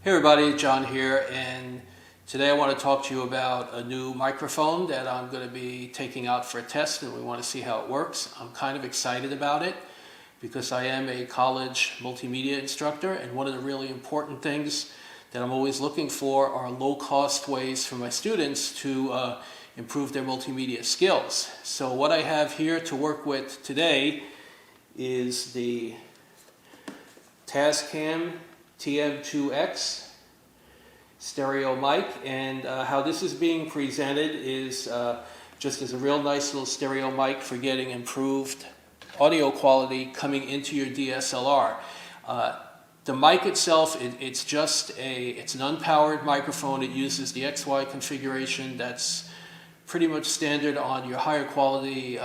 Hey everybody, John here, and today I want to talk to you about a new microphone that I'm going to be taking out for a test, and we want to see how it works. I'm kind of excited about it because I am a college multimedia instructor, and one of the really important things that I'm always looking for are low-cost ways for my students to improve their multimedia skills. So what I have here to work with today is the Tascam TM-2X stereo mic, and how this is being presented is just as a real nice little stereo mic for getting improved audio quality coming into your DSLR. The mic itself, it's an unpowered microphone. It uses the XY configuration that's pretty much standard on your higher quality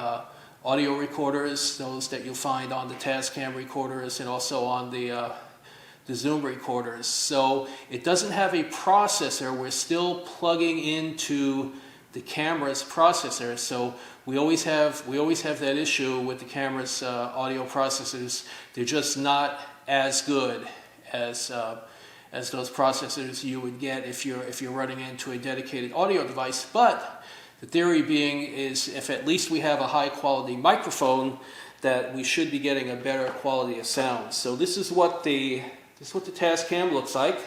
audio recorders, those that you'll find on the Tascam recorders and also on the Zoom recorders. So it doesn't have a processor. We're still plugging into the camera's processor. So we always have that issue with the camera's audio processors. They're just not as good as those processors you would get if you're running into a dedicated audio device. But the theory being is if at least we have a high quality microphone, that we should be getting a better quality of sound. So this is what the Tascam looks like.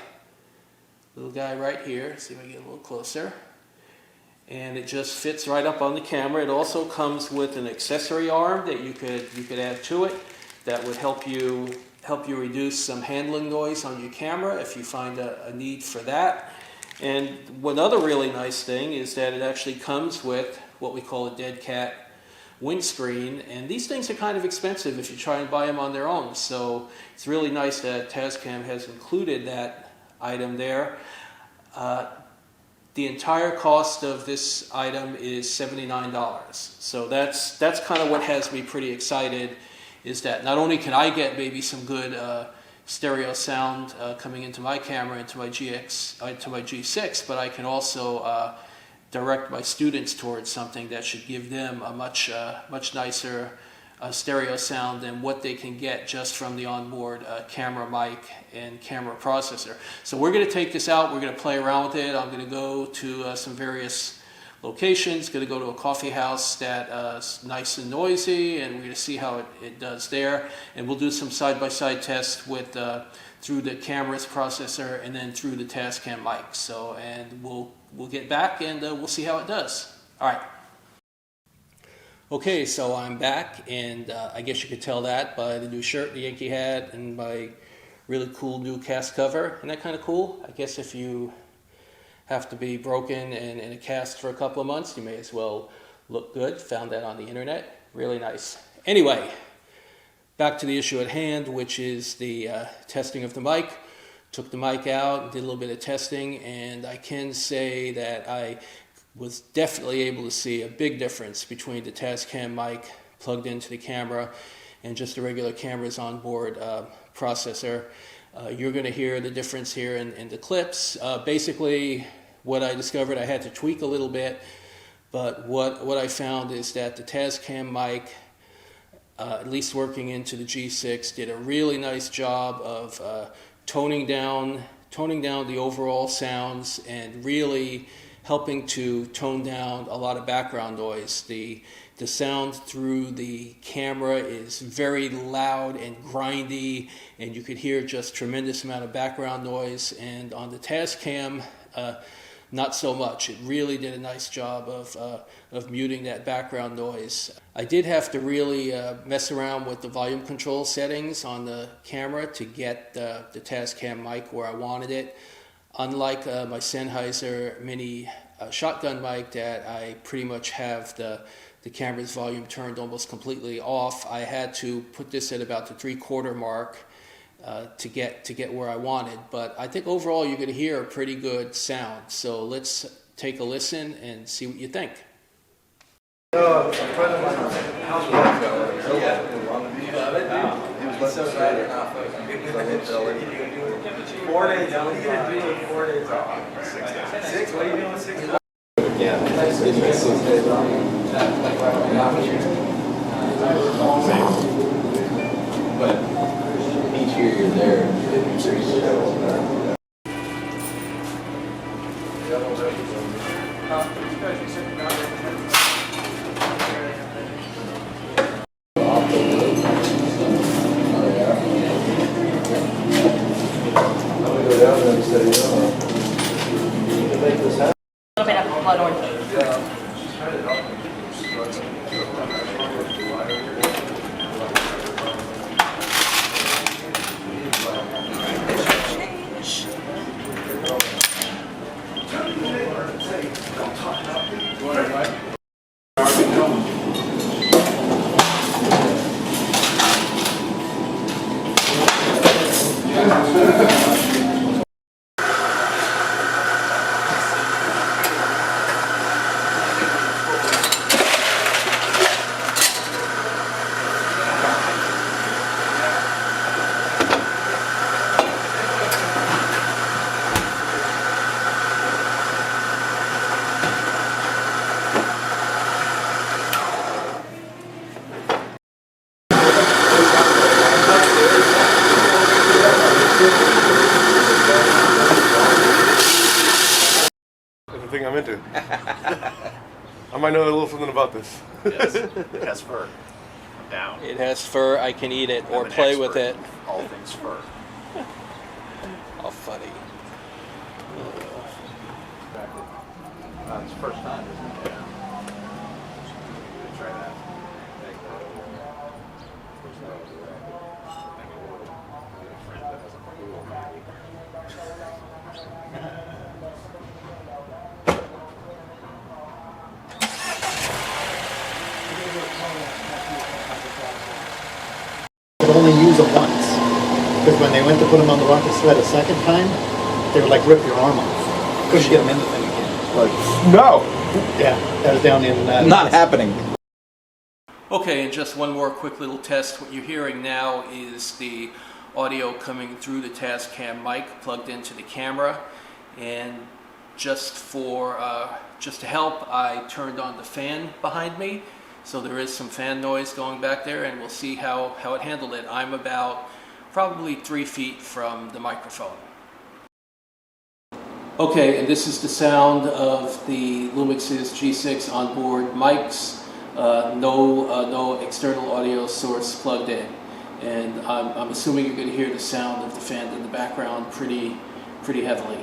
Little guy right here. See if I get a little closer. And it just fits right up on the camera. It also comes with an accessory arm that you could add to it that would help you reduce some handling noise on your camera if you find a need for that. And one other really nice thing is that it actually comes with what we call a dead cat windscreen, and these things are kind of expensive if you try and buy them on their own. So it's really nice that Tascam has included that item there. The entire cost of this item is $79. So that's kind of what has me pretty excited, is that not only can I get maybe some good stereo sound coming into my camera, into my G6, but I can also direct my students towards something that should give them a much nicer stereo sound than what they can get just from the onboard camera mic and camera processor. So we're going to take this out, we're going to play around with it. I'm going to go to some various locations, going to go to a coffee house that's nice and noisy, and we're going to see how it does there. And we'll do some side-by-side tests with through the camera's processor and then through the Tascam mic. So, and we'll get back and we'll see how it does. All right. Okay, so I'm back, and I guess you could tell that by the new shirt, the Yankee hat, and my really cool new cast cover. Isn't that kind of cool? I guess if you have to be broken and in a cast for a couple of months, you may as well look good. Found that on the internet. Really nice. Anyway, back to the issue at hand, which is the testing of the mic. Took the mic out, did a little bit of testing, and I can say that I was definitely able to see a big difference between the Tascam mic plugged into the camera and just the regular camera's onboard processor. You're going to hear the difference here in the clips. Basically, what I discovered, I had to tweak a little bit, but what I found is that the Tascam mic, at least working into the G6, did a really nice job of toning down the overall sounds and really helping to tone down a lot of background noise. The sound through the camera is very loud and grindy, and you could hear just tremendous amount of background noise. And on the Tascam, not so much. It really did a nice job of muting that background noise. I did have to really mess around with the volume control settings on the camera to get the Tascam mic where I wanted it. Unlike my Sennheiser mini shotgun mic that I pretty much have the camera's volume turned almost completely off, I had to put this at about the 3/4 mark to get where I wanted. But I think overall you're going to hear a pretty good sound. So let's take a listen and see what you think. A friend of mine, house so bad. 4 days. What are you gonna do with 4 days off? 6. What are you doing with 6? Yeah. But each year you're there. little bit of blood orange. Thing I'm into. I might know a little something about this. Yes, it has fur. Down. It has fur. I can eat it or I'm an play with expert it. in all things fur. Oh, funny. It's the first time, isn't it? Yeah. Try that. Could only use them once. Because when they went to put them on the rocket sled a second time, they would like rip your arm off. Couldn't get them in the thing again. Like, No! Yeah, that was down in... not happening. Okay, and just one more quick little test. What you're hearing now is the audio coming through the Tascam mic plugged into the camera. And just to help, I turned on the fan behind me. So there is some fan noise going back there, and we'll see how it handled it. I'm about probably 3 feet from the microphone. Okay, and this is the sound of the Lumix's G6 onboard mics. No external audio source plugged in. And I'm assuming you're going to hear the sound of the fan in the background pretty heavily.